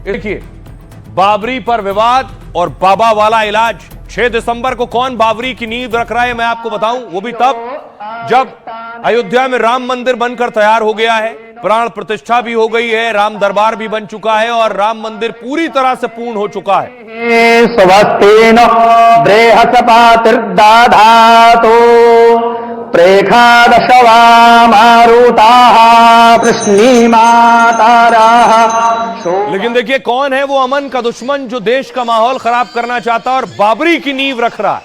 देखिए, बाबरी पर विवाद और बाबा वाला इलाज। 6 दिसंबर को कौन बाबरी की नींव रख रहा है मैं आपको बताऊं, वो भी तब जब अयोध्या में राम मंदिर बनकर तैयार हो गया है, प्राण प्रतिष्ठा भी हो गई है, राम दरबार भी बन चुका है और राम मंदिर पूरी तरह से पूर्ण हो चुका है। स्वस्तेन बृहस्पतिर्दधातु प्रेखादशवा मारुताः कृष्णीमाताराः। लेकिन देखिए कौन है वो अमन का दुश्मन जो देश का माहौल खराब करना चाहता है और बाबरी की नींव रख रहा है।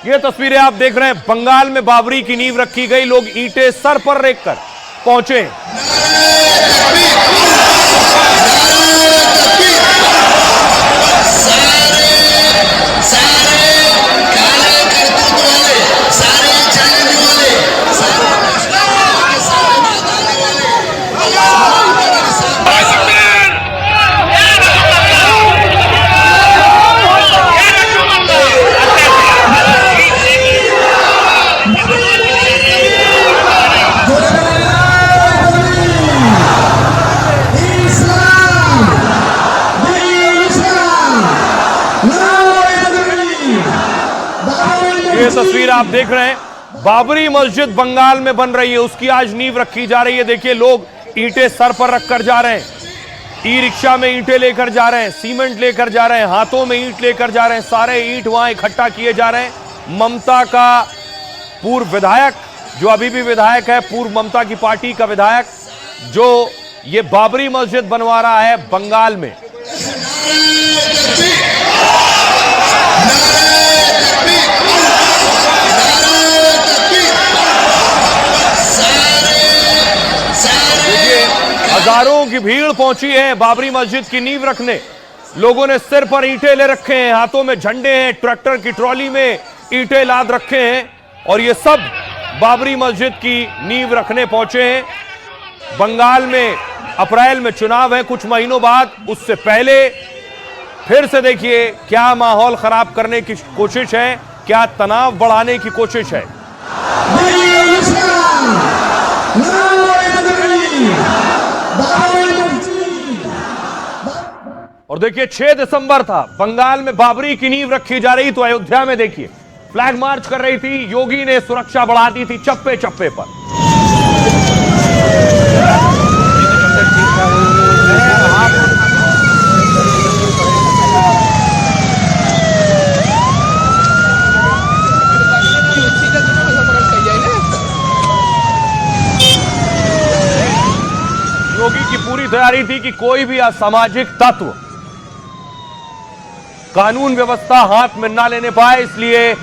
ये तस्वीरें आप देख रहे हैं, बंगाल में बाबरी की नींव रखी गई, लोग ईंटें सर पर रखकर पहुंचे। ये तस्वीर आप देख रहे हैं, बाबरी मस्जिद बंगाल में बन रही है, उसकी आज नींव रखी जा रही है। देखिए लोग ईंटें सर पर रखकर जा रहे हैं, ई रिक्शा में ईंटें लेकर जा रहे हैं, सीमेंट लेकर जा रहे हैं, हाथों में ईंट लेकर जा रहे हैं, सारे ईंट वहां इकट्ठा किए जा रहे हैं। ममता का पूर्व विधायक जो अभी भी विधायक है, पूर्व ममता की पार्टी का विधायक जो ये बाबरी मस्जिद बनवा रहा है बंगाल में। हजारों की भीड़ पहुंची है बाबरी मस्जिद की नींव रखने। लोगों ने सिर पर ईंटें ले रखे हैं, हाथों में झंडे हैं, ट्रैक्टर की ट्रॉली में ईंटें लाद रखे हैं और ये सब बाबरी मस्जिद की नींव रखने पहुंचे हैं। बंगाल में अप्रैल में चुनाव है कुछ महीनों बाद, उससे पहले फिर से देखिए क्या माहौल खराब करने की कोशिश है, क्या तनाव बढ़ाने की कोशिश है। और देखिए 6 दिसंबर था, बंगाल में बाबरी की नींव रखी जा रही, तो अयोध्या में देखिए फ्लैग मार्च कर रही थी, योगी ने सुरक्षा बढ़ा दी थी चप्पे चप्पे पर। योगी की पूरी तैयारी थी कि कोई भी असामाजिक तत्व कानून व्यवस्था हाथ में ना लेने पाए, इसलिए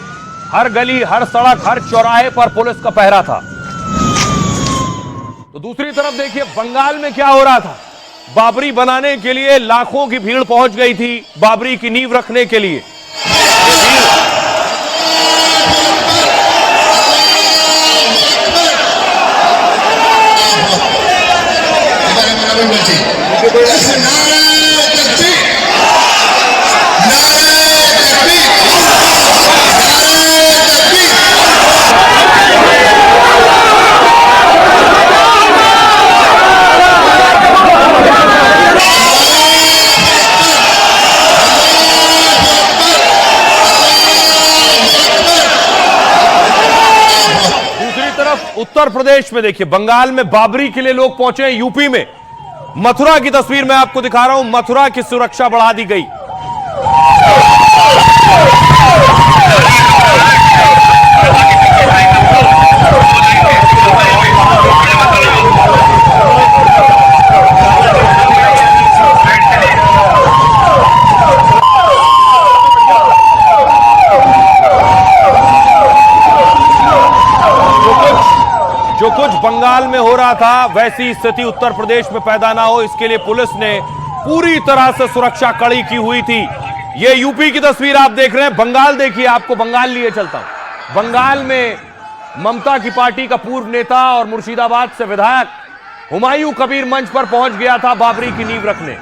हर गली, हर सड़क, हर चौराहे पर पुलिस का पहरा था। तो दूसरी तरफ देखिए बंगाल में क्या हो रहा था, बाबरी बनाने के लिए लाखों की भीड़ पहुंच गई थी बाबरी की नींव रखने के लिए। उत्तर प्रदेश में देखिए, बंगाल में बाबरी के लिए लोग पहुंचे हैं, यूपी में मथुरा की तस्वीर मैं आपको दिखा रहा हूं, मथुरा की सुरक्षा बढ़ा दी गई। जो कुछ बंगाल में हो रहा था वैसी स्थिति उत्तर प्रदेश में पैदा ना हो, इसके लिए पुलिस ने पूरी तरह से सुरक्षा कड़ी की हुई थी। ये यूपी की तस्वीर आप देख रहे हैं, बंगाल देखिए, आपको बंगाल लिए चलता हूं। बंगाल में ममता की पार्टी का पूर्व नेता और मुर्शिदाबाद से विधायक हुमायूं कबीर मंच पर पहुंच गया था बाबरी की नींव रखने।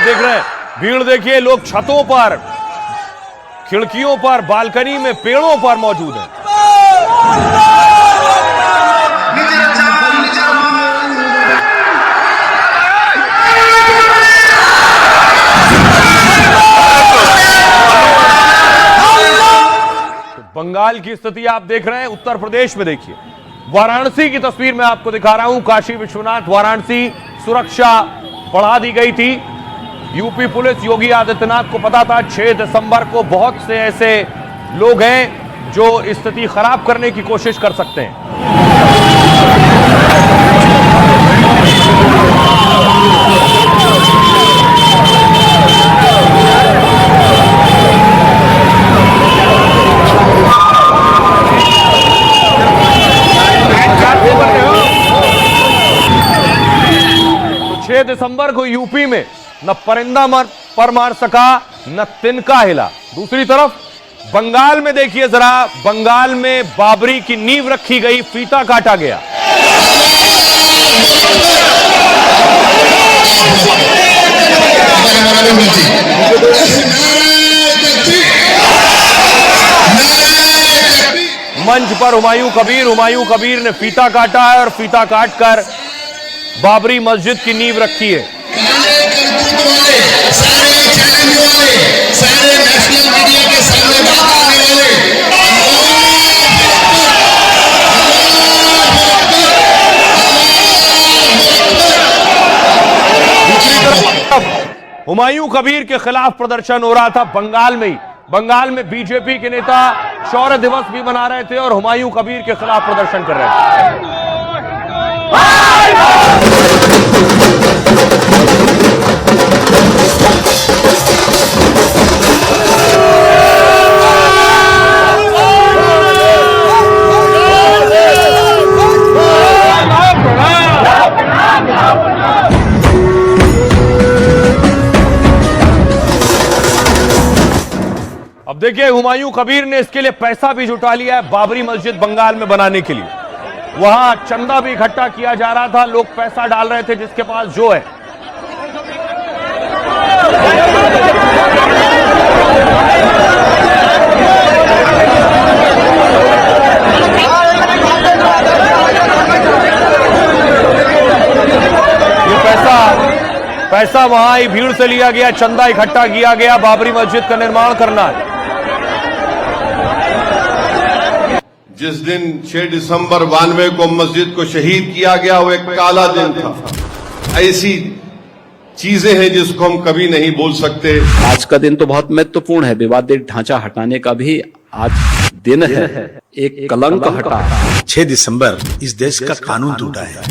देख रहे हैं भीड़ देखिए, लोग छतों पर, खिड़कियों पर, बालकनी में, पेड़ों पर मौजूद हैं। बंगाल की स्थिति आप देख रहे हैं। उत्तर प्रदेश में देखिए, वाराणसी की तस्वीर मैं आपको दिखा रहा हूं। काशी विश्वनाथ वाराणसी सुरक्षा बढ़ा दी गई थी। यूपी पुलिस, योगी आदित्यनाथ को पता था 6 दिसंबर को बहुत से ऐसे लोग हैं जो स्थिति खराब करने की कोशिश कर सकते हैं। तो 6 दिसंबर को यूपी में न परिंदा पर मार सका, न तिनका हिला। दूसरी तरफ बंगाल में देखिए जरा, बंगाल में बाबरी की नींव रखी गई, फीता काटा गया। मंच पर हुमायूं कबीर ने फीता काटा है और फीता काटकर बाबरी मस्जिद की नींव रखी है। हुमायूं कबीर के खिलाफ प्रदर्शन हो रहा था बंगाल में ही। बंगाल में बीजेपी के नेता शौर्य दिवस भी मना रहे थे और हुमायूं कबीर के खिलाफ प्रदर्शन कर रहे थे। अब देखिए, हुमायूं कबीर ने इसके लिए पैसा भी जुटा लिया है बाबरी मस्जिद बंगाल में बनाने के लिए। वहां चंदा भी इकट्ठा किया जा रहा था, लोग पैसा डाल रहे थे जिसके पास जो है। ये पैसा वहां ही भीड़ से लिया गया, चंदा इकट्ठा किया गया, बाबरी मस्जिद का निर्माण करना है। जिस दिन 6 दिसंबर 92 को मस्जिद को शहीद किया गया, वो एक काला दिन था। ऐसी चीजें हैं जिसको हम कभी नहीं बोल सकते। आज का दिन तो बहुत महत्वपूर्ण है। विवादित ढांचा हटाने का भी आज दिन है। एक कलंक हटा। 6 दिसंबर इस देश का कानून टूटा है,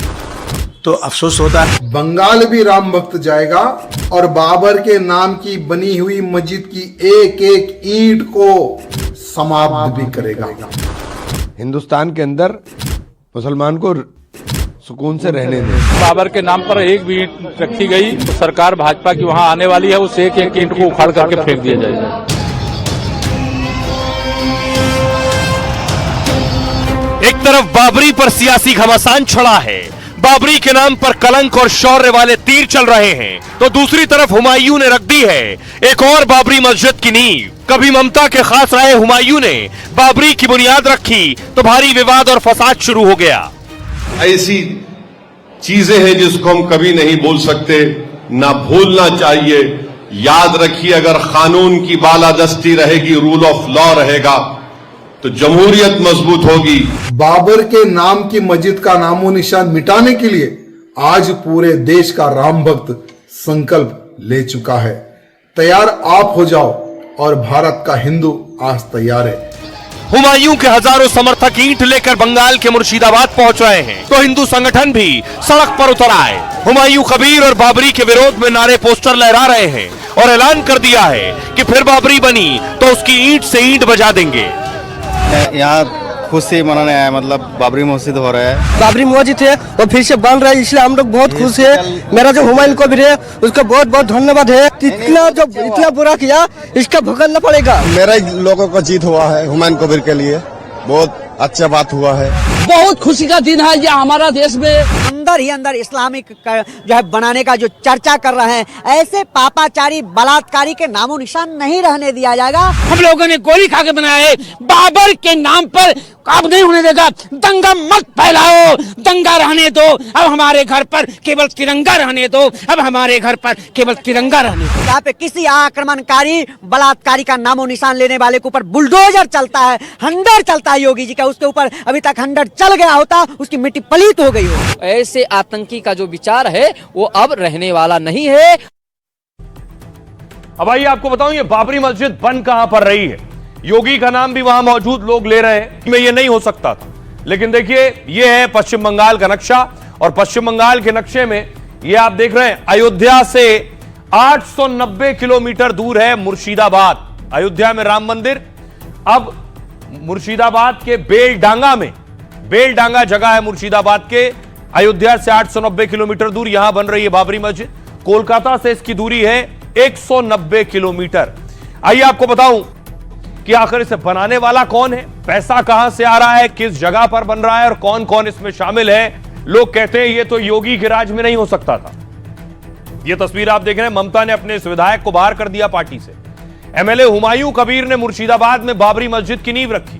तो अफसोस होता है। बंगाल भी राम भक्त जाएगा और बाबर के नाम की बनी हुई मस्जिद की एक एक ईंट को समाप्त भी करेगा। हिंदुस्तान के अंदर मुसलमान को सुकून से रहने दें। बाबर के नाम पर एक भी ईंट रखी गई तो सरकार भाजपा की वहां आने वाली है, उस एक एक ईंट को उखाड़ करके फेंक दिया जाएगा। एक तरफ बाबरी पर सियासी घमासान छड़ा है, बाबरी के नाम पर कलंक और शौर्य वाले तीर चल रहे हैं, तो दूसरी तरफ हुमायूं ने रख दी है एक और बाबरी मस्जिद की नींव। कभी ममता के खास रहे हुमायूं ने बाबरी की बुनियाद रखी तो भारी विवाद और फसाद शुरू हो गया। ऐसी चीजें हैं जिसको हम कभी नहीं बोल सकते, ना भूलना चाहिए। याद रखिए, अगर कानून की बालादस्ती रहेगी, रूल ऑफ लॉ रहेगा, तो जमहूरियत मजबूत होगी। बाबर के नाम की मस्जिद का नामो निशान मिटाने के लिए आज पूरे देश का राम भक्त संकल्प ले चुका है। तैयार आप हो जाओ और भारत का हिंदू आज तैयार है। हुमायूं के हजारों समर्थक ईंट लेकर बंगाल के मुर्शिदाबाद पहुंच रहे हैं, तो हिंदू संगठन भी सड़क पर उतर आए। हुमायूं कबीर और बाबरी के विरोध में नारे पोस्टर लहरा रहे हैं और ऐलान कर दिया है कि फिर बाबरी बनी तो उसकी ईंट से ईंट बजा देंगे। यहाँ खुशी मनाने आया, मतलब बाबरी मस्जिद हो रहा है। बाबरी मस्जिद है वो फिर से बन रहा है, इसलिए हम लोग बहुत खुश है। मेरा जो हुमायूं कबीर है उसका बहुत बहुत धन्यवाद है। इतना बुरा किया, इसका भुगतना पड़ेगा। मेरा लोगों का जीत हुआ है, हुमायूं कबीर के लिए बहुत अच्छा बात हुआ है। बहुत खुशी का दिन है ये हमारा देश में। अंदर ही अंदर इस्लामिक जो है बनाने का जो चर्चा कर रहे हैं, ऐसे पापाचारी बलात्कारी के नामो निशान नहीं रहने दिया जाएगा। हम लोगों ने गोली खा के बनाया है, बाबर के नाम पर अब नहीं होने देगा। दंगा मत फैलाओ, दंगा रहने दो, अब हमारे घर पर केवल तिरंगा रहने दो, अब हमारे घर पर केवल तिरंगा रहने दो। यहाँ पे किसी आक्रमणकारी बलात्कारी का नामो निशान लेने वाले के ऊपर बुलडोजर चलता है, हंडर चलता है योगी जी का, उसके ऊपर अभी तक हंडर चल गया होता, उसकी मिट्टी पलीत हो गई हो। ऐसे आतंकी का जो विचार है वो अब रहने वाला नहीं है। अब आइए आपको बताऊं ये बाबरी मस्जिद बन कहां पर रही है। योगी का नाम भी वहां मौजूद लोग ले रहे हैं, में ये नहीं हो सकता था, लेकिन देखिए ये है पश्चिम बंगाल का नक्शा, और पश्चिम बंगाल के नक्शे में ये आप देख रहे हैं अयोध्या से 890 किलोमीटर दूर है मुर्शिदाबाद। अयोध्या में राम मंदिर, अब मुर्शिदाबाद के बेलडांगा में, बेलडांगा जगह है मुर्शिदाबाद के, अयोध्या से 890 किलोमीटर दूर यहां बन रही है बाबरी मस्जिद। कोलकाता से इसकी दूरी है 190 किलोमीटर। आइए आपको बताऊं कि आखिर इसे बनाने वाला कौन है, पैसा कहां से आ रहा है, किस जगह पर बन रहा है और कौन कौन इसमें शामिल है। लोग कहते हैं ये तो योगी के राज में नहीं हो सकता था। ये तस्वीर आप देख रहे हैं, ममता ने अपने इस विधायक को बाहर कर दिया पार्टी से। एमएलए हुमायूं कबीर ने मुर्शिदाबाद में बाबरी मस्जिद की नींव रखी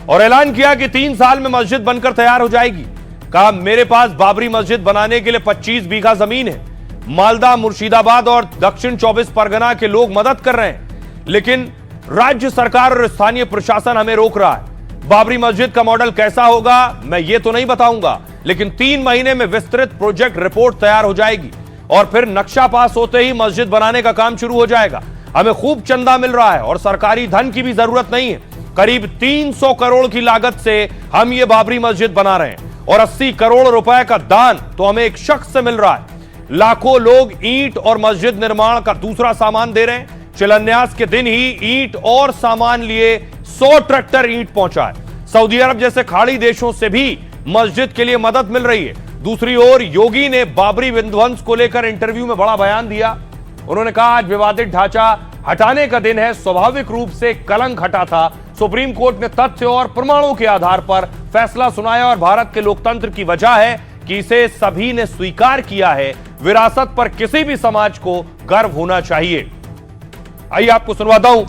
और ऐलान किया कि 3 साल में मस्जिद बनकर तैयार हो जाएगी। कहा मेरे पास बाबरी मस्जिद बनाने के लिए 25 बीघा जमीन है। मालदा, मुर्शिदाबाद और दक्षिण 24 परगना के लोग मदद कर रहे हैं, लेकिन राज्य सरकार और स्थानीय प्रशासन हमें रोक रहा है। बाबरी मस्जिद का मॉडल कैसा होगा मैं ये तो नहीं बताऊंगा, लेकिन 3 महीने में विस्तृत प्रोजेक्ट रिपोर्ट तैयार हो जाएगी और फिर नक्शा पास होते ही मस्जिद बनाने का काम शुरू हो जाएगा। हमें खूब चंदा मिल रहा है और सरकारी धन की भी जरूरत नहीं है। करीब 300 करोड़ की लागत से हम ये बाबरी मस्जिद बना रहे हैं और 80 करोड़ रुपए का दान तो हमें एक शख्स से मिल रहा है। लाखों लोग ईंट और मस्जिद निर्माण का दूसरा सामान दे रहे हैं। शिलान्यास के दिन ही ईंट और सामान लिए 100 ट्रैक्टर ईंट पहुंचा है। सऊदी अरब जैसे खाड़ी देशों से भी मस्जिद के लिए मदद मिल रही है। दूसरी ओर योगी ने बाबरी विध्वंस को लेकर इंटरव्यू में बड़ा बयान दिया। उन्होंने कहा आज विवादित ढांचा हटाने का दिन है, स्वाभाविक रूप से कलंक हटा था। सुप्रीम कोर्ट ने तथ्य और प्रमाणों के आधार पर फैसला सुनाया और भारत के लोकतंत्र की वजह है कि इसे सभी ने स्वीकार किया है। विरासत पर किसी भी समाज को गर्व होना चाहिए। आइए आपको सुनवाता हूं,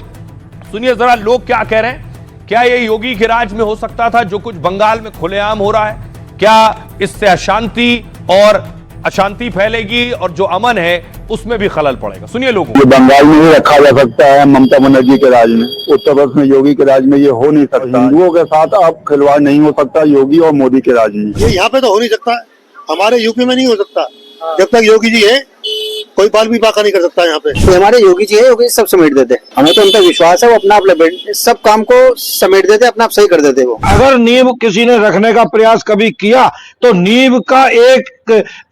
सुनिए जरा लोग क्या कह रहे हैं। क्या ये योगी के राज में हो सकता था जो कुछ बंगाल में खुलेआम हो रहा है? क्या इससे अशांति और अशांति फैलेगी और जो अमन है उसमें भी खलल पड़ेगा? सुनिए लोगों। ये बंगाल में ही रखा जा सकता है ममता बनर्जी के राज में, उत्तर प्रदेश में योगी के राज में ये हो नहीं सकता। हिंदुओं के साथ अब खिलवाड़ नहीं हो सकता योगी और मोदी के राज में। ये यहाँ पे तो हो नहीं सकता, हमारे यूपी में नहीं हो सकता। जब तक योगी जी है कोई बाल भी बाका नहीं कर सकता यहाँ पे। तो हमारे योगी जी है, योगी सब समेट देते, हमें तो उन पर विश्वास है, वो अपना आप सब काम को समेट देते, अपना आप सही कर देते। वो अगर नींव किसी ने रखने का प्रयास कभी किया तो नींव का एक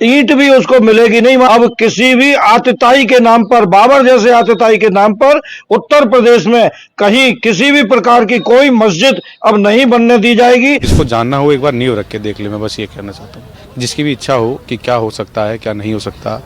ईंट भी उसको मिलेगी नहीं। अब किसी भी आतिताई के नाम पर, बाबर जैसे आतिताई के नाम पर उत्तर प्रदेश में कहीं किसी भी प्रकार की कोई मस्जिद अब नहीं बनने दी जाएगी। इसको जानना हो एक बार नींव रख के देख ले, मैं बस ये कहना चाहता हूँ। जिसकी भी इच्छा हो कि क्या हो सकता है क्या नहीं हो सकता,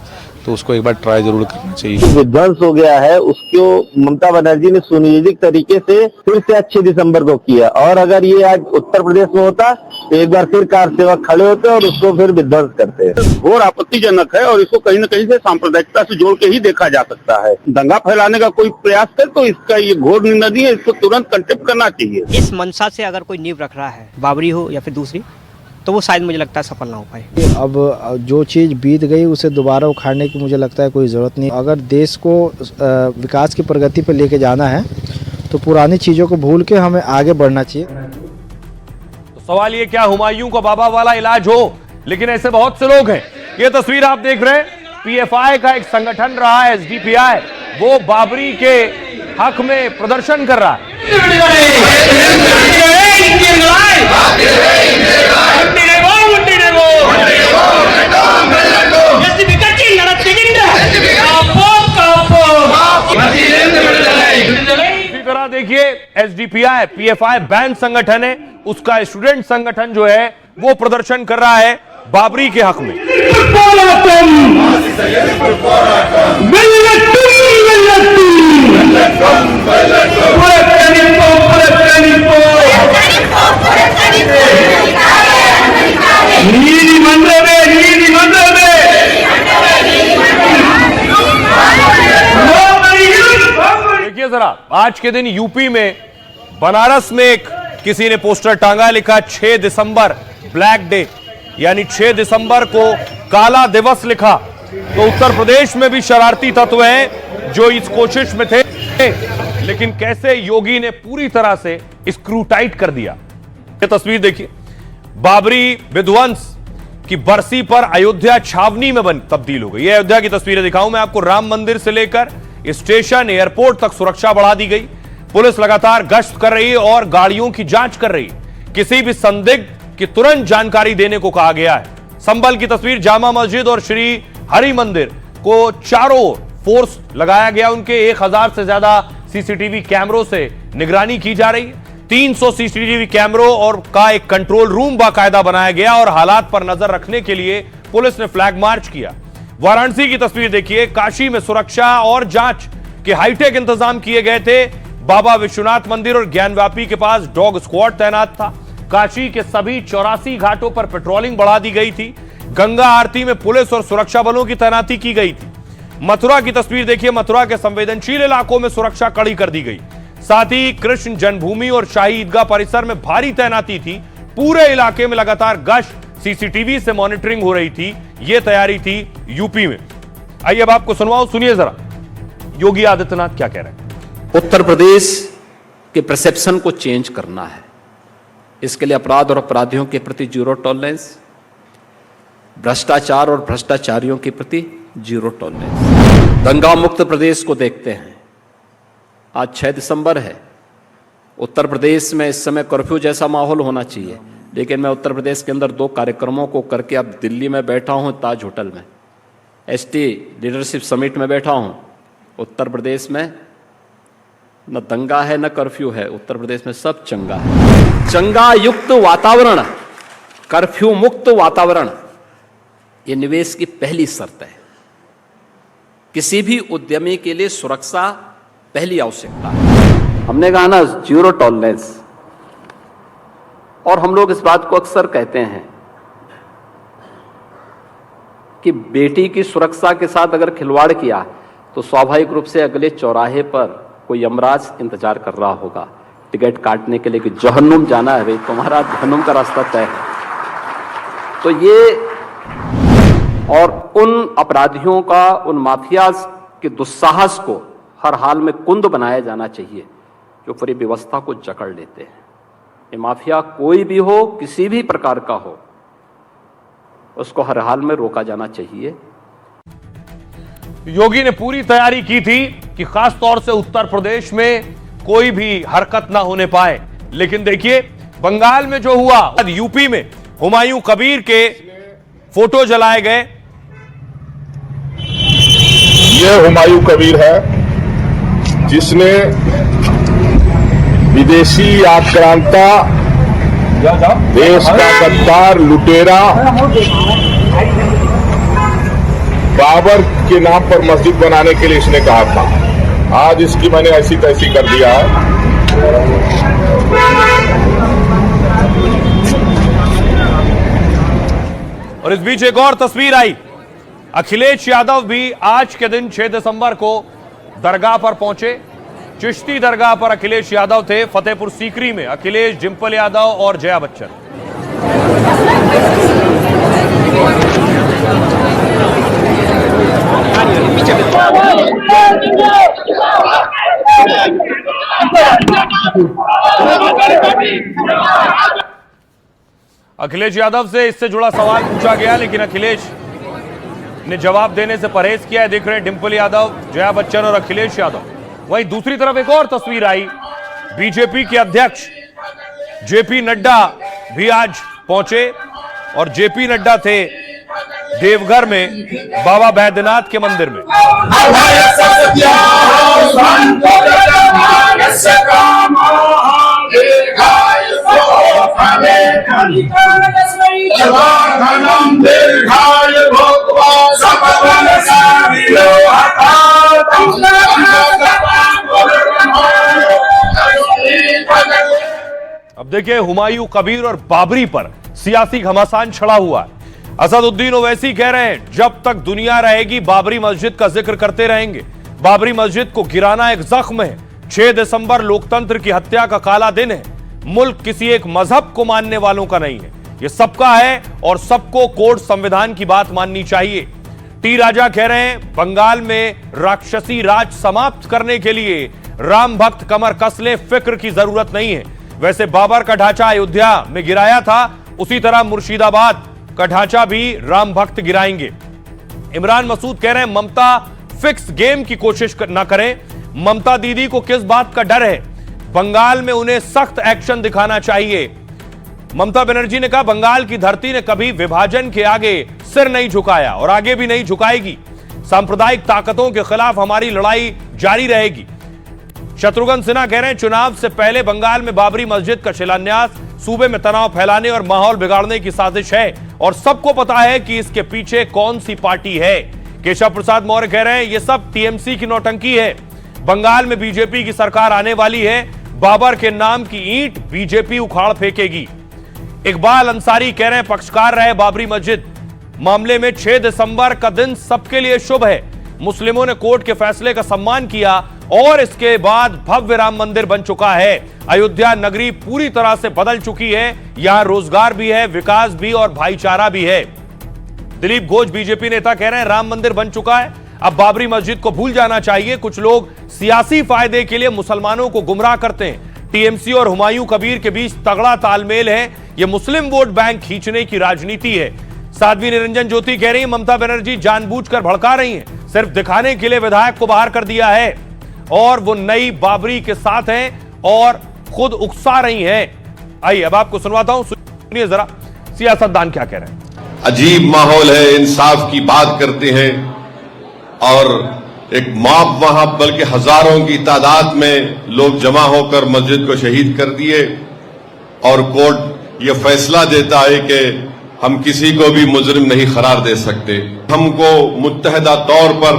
तो उसको एक बार ट्राई जरूर करना चाहिए। विध्वंस हो गया है उसको ममता बनर्जी ने सुनियोजित तरीके से फिर से 6 दिसंबर को किया, और अगर ये आज उत्तर प्रदेश में होता तो एक बार फिर कार सेवक खड़े होते और उसको फिर विध्वंस करते। घोर आपत्तिजनक है और इसको कहीं न कहीं से सांप्रदायिकता से जोड़ के ही देखा जा सकता है। दंगा फैलाने का कोई प्रयास करे तो इसका ये घोर निंदनीय है, इसको तुरंत कंटेम्प्ट करना चाहिए। इस मंशा से अगर कोई नींव रख रहा है, बाबरी हो या फिर दूसरी, तो वो शायद मुझे लगता है सफल ना हो पाए। अब जो चीज़ बीत गई उसे दोबारा उखाड़ने की मुझे लगता है कोई ज़रूरत नहीं। अगर देश को विकास की प्रगति पर लेके जाना है तो पुरानी चीज़ों को भूल के हमें आगे बढ़ना चाहिए। तो सवाल ये, क्या हुमायूं को बाबा वाला इलाज हो? लेकिन ऐसे बहुत से लोग हैं। ये तस्वीर आप देख रहे हैं, पीएफआई का एक संगठन रहा है एसडीपीआई, वो बाबरी के हक में प्रदर्शन कर रहा है। इसी तरह देखिए एसडीपीआई पीएफआई बैंड संगठन है, उसका स्टूडेंट संगठन जो है वो प्रदर्शन कर रहा है बाबरी के हक में। जरा, आज के दिन यूपी में बनारस में एक किसी ने पोस्टर टांगा, लिखा 6 दिसंबर ब्लैक डे, यानी 6 दिसंबर को काला दिवस लिखा। तो उत्तर प्रदेश में भी शरारती तत्व हैं जो इस कोशिश में थे, लेकिन कैसे योगी ने पूरी तरह से स्क्रू टाइट कर दिया। ये तस्वीर देखिए, बाबरी विध्वंस की बरसी पर अयोध्या छावनी में तब्दील हो गई। ये अयोध्या की तस्वीरें दिखाऊं मैं आपको। राम मंदिर से लेकर स्टेशन, एयरपोर्ट तक सुरक्षा बढ़ा दी गई। पुलिस लगातार गश्त कर रही है और गाड़ियों की जांच कर रही है। किसी भी संदिग्ध की तुरंत जानकारी देने को कहा गया है। संभल की तस्वीर, जामा मस्जिद और श्री हरि मंदिर को चारों ओर फोर्स लगाया गया। उनके 1000 से ज्यादा सीसीटीवी कैमरों से निगरानी की जा रही है। 300 सीसीटीवी कैमरों और का एक कंट्रोल रूम बाकायदा बनाया गया और हालात पर नजर रखने के लिए पुलिस ने फ्लैग मार्च किया। वाराणसी की तस्वीर देखिए, काशी में सुरक्षा और जांच के हाईटेक इंतजाम किए गए थे। बाबा विश्वनाथ मंदिर और ज्ञानव्यापी के पास डॉग स्क्वाड तैनात था। काशी के सभी 84 घाटों पर पेट्रोलिंग बढ़ा दी गई थी। गंगा आरती में पुलिस और सुरक्षा बलों की तैनाती की गई थी। मथुरा की तस्वीर देखिए, मथुरा के संवेदनशील इलाकों में सुरक्षा कड़ी कर दी गई। साथ ही कृष्ण जन्मभूमि और शाही ईदगाह परिसर में भारी तैनाती थी। पूरे इलाके में लगातार गश्त, सीसीटीवी से मॉनिटरिंग हो रही थी। यह तैयारी थी यूपी में। आइए अब आपको सुनवाऊं, सुनिए जरा योगी आदित्यनाथ क्या कह रहे हैं। उत्तर प्रदेश के परसेप्शन को चेंज करना है। इसके लिए अपराध और अपराधियों के प्रति जीरो टॉलरेंस, भ्रष्टाचार और भ्रष्टाचारियों के प्रति जीरो टॉलरेंस। दंगा मुक्त प्रदेश को देखते हैं। आज 6 दिसंबर है। उत्तर प्रदेश में इस समय कर्फ्यू जैसा माहौल होना चाहिए, लेकिन मैं उत्तर प्रदेश के अंदर 2 कार्यक्रमों को करके अब दिल्ली में बैठा हूं, ताज होटल में, एसटी लीडरशिप समिट में बैठा हूं। उत्तर प्रदेश में न दंगा है न कर्फ्यू है, उत्तर प्रदेश में सब चंगा है। चंगा युक्त वातावरण, कर्फ्यू मुक्त वातावरण, ये निवेश की पहली शर्त है। किसी भी उद्यमी के लिए सुरक्षा पहली आवश्यकता है। हमने कहा ना जीरो टॉलरेंस, और हम लोग इस बात को अक्सर कहते हैं कि बेटी की सुरक्षा के साथ अगर खिलवाड़ किया तो स्वाभाविक रूप से अगले चौराहे पर कोई यमराज इंतजार कर रहा होगा टिकट काटने के लिए कि जहन्नुम जाना है भाई, तुम्हारा जहन्नुम का रास्ता तय है। तो ये और उन अपराधियों का, उन माफियाज के दुस्साहस को हर हाल में कुंद बनाया जाना चाहिए जो पूरी व्यवस्था को जकड़ लेते हैं। ये माफिया कोई भी हो, किसी भी प्रकार का हो, उसको हर हाल में रोका जाना चाहिए। योगी ने पूरी तैयारी की थी कि खास तौर से उत्तर प्रदेश में कोई भी हरकत ना होने पाए, लेकिन देखिए बंगाल में जो हुआ, यूपी में हुमायूं कबीर के फोटो जलाए गए। यह हुमायूं कबीर है जिसने विदेशी आक्रांता, देश का गद्दार, लुटेरा बाबर के नाम पर मस्जिद बनाने के लिए इसने कहा था। आज इसकी मैंने ऐसी तैसी कर दिया है। और इस बीच एक और तस्वीर आई, अखिलेश यादव भी आज के दिन 6 दिसंबर को दरगाह पर पहुंचे। चिश्ती दरगाह पर अखिलेश यादव थे। फतेहपुर सीकरी में अखिलेश, डिंपल यादव और जया बच्चन। अखिलेश यादव से इससे जुड़ा सवाल पूछा गया, लेकिन अखिलेश ने जवाब देने से परहेज किया है। देख रहे हैं डिंपल यादव, जया बच्चन और अखिलेश यादव। वहीं दूसरी तरफ एक और तस्वीर आई, बीजेपी के अध्यक्ष जेपी नड्डा भी आज पहुंचे और जेपी नड्डा थे देवघर में बाबा बैद्यनाथ के मंदिर में। अब देखिए हुमायूं कबीर और बाबरी पर सियासी घमासान छड़ा हुआ है। असदुद्दीन ओवैसी कह रहे हैं जब तक दुनिया रहेगी बाबरी मस्जिद का जिक्र करते रहेंगे। बाबरी मस्जिद को गिराना एक जख्म है, 6 दिसंबर लोकतंत्र की हत्या का काला दिन है। मुल्क किसी एक मजहब को मानने वालों का नहीं है, यह सबका है और सबको कोर्ट संविधान की बात माननी चाहिए। टी राजा कह रहे हैं बंगाल में राक्षसी राज समाप्त करने के लिए राम भक्त कमर कस ले, फिक्र की जरूरत नहीं है। वैसे बाबर का ढांचा अयोध्या में गिराया था, उसी तरह मुर्शिदाबाद का ढांचा भी राम भक्त गिराएंगे। इमरान मसूद कह रहे हैं ममता फिक्स गेम की कोशिश ना करें। ममता दीदी को किस बात का डर है? बंगाल में उन्हें सख्त एक्शन दिखाना चाहिए। ममता बनर्जी ने कहा बंगाल की धरती ने कभी विभाजन के आगे सिर नहीं झुकाया और आगे भी नहीं झुकाएगी। सांप्रदायिक ताकतों के खिलाफ हमारी लड़ाई जारी रहेगी। शत्रुघ्न सिन्हा कह रहे हैं चुनाव से पहले बंगाल में बाबरी मस्जिद का शिलान्यास सूबे में तनाव फैलाने और माहौल बिगाड़ने की साजिश है और सबको पता है कि इसके पीछे कौन सी पार्टी है। केशव प्रसाद मौर्य कह रहे हैं यह सब टीएमसी की नौटंकी है। बंगाल में बीजेपी की सरकार आने वाली है, बाबर के नाम की ईंट बीजेपी उखाड़ फेंकेगी। इकबाल अंसारी कह रहे हैं पक्षकार रहे बाबरी मस्जिद मामले में 6 दिसंबर का दिन सबके लिए शुभ है। मुस्लिमों ने कोर्ट के फैसले का सम्मान किया और इसके बाद भव्य राम मंदिर बन चुका है। अयोध्या नगरी पूरी तरह से बदल चुकी है, यहां रोजगार भी है, विकास भी और भाईचारा भी है। दिलीप घोष बीजेपी नेता कह रहे हैं राम मंदिर बन चुका है, अब बाबरी मस्जिद को भूल जाना चाहिए। कुछ लोग सियासी फायदे के लिए मुसलमानों को गुमराह करते हैं। टीएमसी और हुमायूं कबीर के बीच तगड़ा तालमेल है, यह मुस्लिम वोट बैंक खींचने की राजनीति है। साध्वी निरंजन ज्योति कह रही है ममता बनर्जी जानबूझकर भड़का रही हैं, सिर्फ दिखाने के लिए विधायक को बाहर कर दिया है और वो नई बाबरी के साथ हैं और खुद उकसा रही हैं। आइए अब आपको सुनवाता हूं, सुनिए जरा सियासतदान क्या कह रहे हैं। अजीब माहौल है, इंसाफ की बात करते हैं और एक मॉब वहां बल्कि हजारों की तादाद में लोग जमा होकर मस्जिद को शहीद कर दिए और कोर्ट ये फैसला देता है कि हम किसी को भी मुजरिम नहीं करार दे सकते। हमको मुत्तहदा तौर पर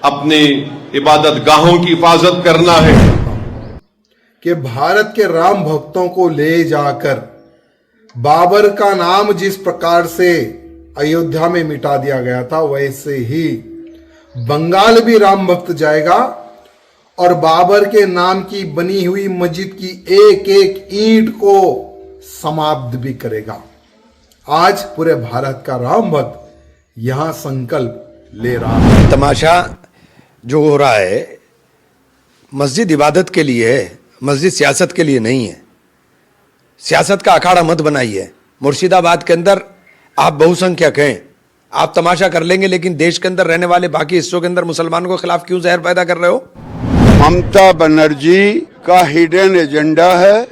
अपनी इबादत गाहों की हिफाजत करना है कि भारत के राम भक्तों को ले जाकर बाबर का नाम जिस प्रकार से अयोध्या में मिटा दिया गया था, वैसे ही बंगाल भी राम भक्त जाएगा और बाबर के नाम की बनी हुई मस्जिद की एक एक ईंट को समाप्त भी करेगा। आज पूरे भारत का राम भक्त यहां संकल्प ले रहा है। तमाशा जो हो रहा है मस्जिद इबादत के लिए है, मस्जिद सियासत के लिए नहीं है। सियासत का अखाड़ा मत बनाइए। मुर्शिदाबाद के अंदर आप बहुसंख्यक हैं, आप तमाशा कर लेंगे, लेकिन देश के अंदर रहने वाले बाकी हिस्सों के अंदर मुसलमानों के खिलाफ क्यों जहर पैदा कर रहे हो? ममता बनर्जी का हिडन एजेंडा है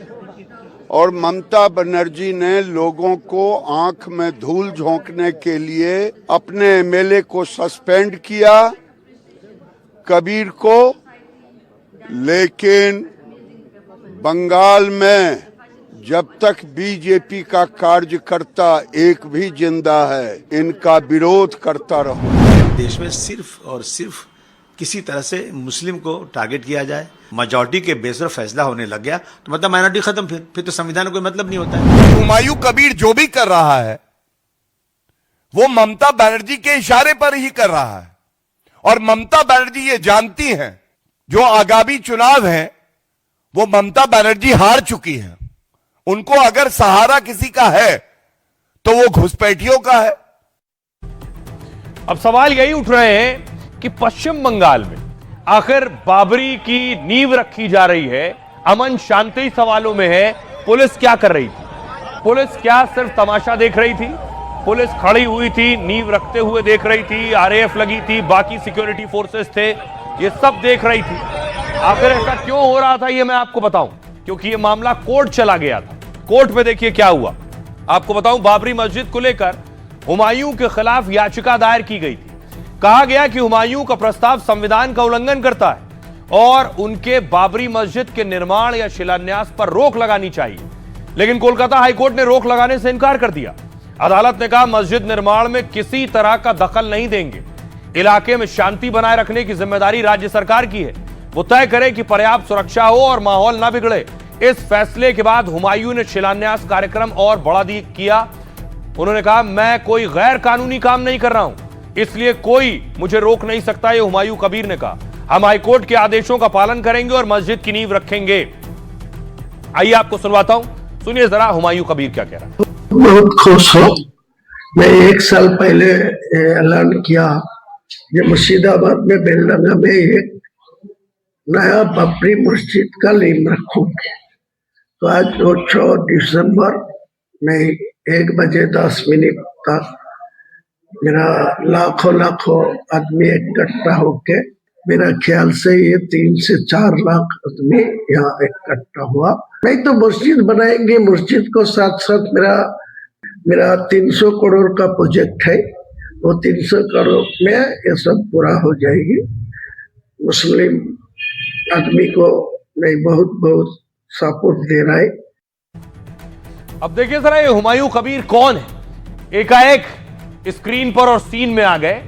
और ममता बनर्जी ने लोगों को आंख में धूल झोंकने के लिए अपने एमएलए को सस्पेंड किया, कबीर को, लेकिन बंगाल में जब तक बीजेपी का कार्यकर्ता एक भी जिंदा है, इनका विरोध करता रहूं। देश में सिर्फ और सिर्फ किसी तरह से मुस्लिम को टारगेट किया जाए, मेजॉरिटी के बेस पर फैसला होने लग गया तो मतलब माइनॉरिटी खत्म, फिर तो संविधान का कोई मतलब नहीं होता है। हुमायूं कबीर जो भी कर रहा है वो ममता बनर्जी के इशारे पर ही कर रहा है और ममता बनर्जी ये जानती हैं जो आगामी चुनाव है वो ममता बनर्जी हार चुकी है। उनको अगर सहारा किसी का है तो वो घुसपैठियों का है। अब सवाल यही उठ रहे हैं कि पश्चिम बंगाल में आखिर बाबरी की नींव रखी जा रही है, अमन शांति सवालों में है, पुलिस क्या कर रही थी? पुलिस क्या सिर्फ तमाशा देख रही थी? पुलिस खड़ी हुई थी, नींव रखते हुए देख रही थी, आरएएफ लगी थी, बाकी सिक्योरिटी फोर्सेस थे, ये सब देख रही थी। आखिर ऐसा क्यों हो रहा था ये मैं आपको बताऊं, क्योंकि ये मामला कोर्ट चला गया था। कोर्ट में देखिए क्या हुआ। आपको बताऊं बाबरी मस्जिद को लेकर हुमायूं के खिलाफ याचिका दायर की गई थी। कहा गया कि हुमायूं का प्रस्ताव संविधान का उल्लंघन करता है और उनके बाबरी मस्जिद के निर्माण या शिलान्यास पर रोक लगानी चाहिए, लेकिन कोलकाता हाईकोर्ट ने रोक लगाने से इनकार कर दिया। अदालत ने कहा मस्जिद निर्माण में किसी तरह का दखल नहीं देंगे, इलाके में शांति बनाए रखने की जिम्मेदारी राज्य सरकार की है, वो तय करे कि पर्याप्त सुरक्षा हो और माहौल ना बिगड़े। इस फैसले के बाद हुमायूं ने शिलान्यास कार्यक्रम और बढ़ा किया। उन्होंने कहा मैं कोई गैर कानूनी काम नहीं कर रहा हूं, इसलिए कोई मुझे रोक नहीं सकता, ये हुमायूं कबीर ने कहा। हम हाईकोर्ट के आदेशों का पालन करेंगे और मस्जिद की नींव रखेंगे। आइए आपको सुनवाता हूं, सुनिए जरा हुमायूं कबीर क्या कह रहा है। बहुत खुश हूँ। मैं 1 साल पहले ऐलान किया कि मुर्शिदाबाद में बेलडंगा में एक नया बाबरी मस्जिद का नींव रखूंगी। तो आज 6 दिसंबर में 1:10 तक मेरा लाखों आदमी इकट्ठा होके, मेरा ख्याल से ये 3 से 4 लाख आदमी यहाँ इकट्ठा हुआ। नहीं तो मस्जिद बनाएंगे, मस्जिद को साथ साथ मेरा 300 करोड़ का प्रोजेक्ट है, वो 300 करोड़ में ये सब पूरा हो जाएगी। मुस्लिम आदमी को मैं बहुत सपोर्ट दे रहा है। अब देखिए जरा ये हुमायूं कबीर कौन है, एकाएक स्क्रीन पर और सीन में आ गए।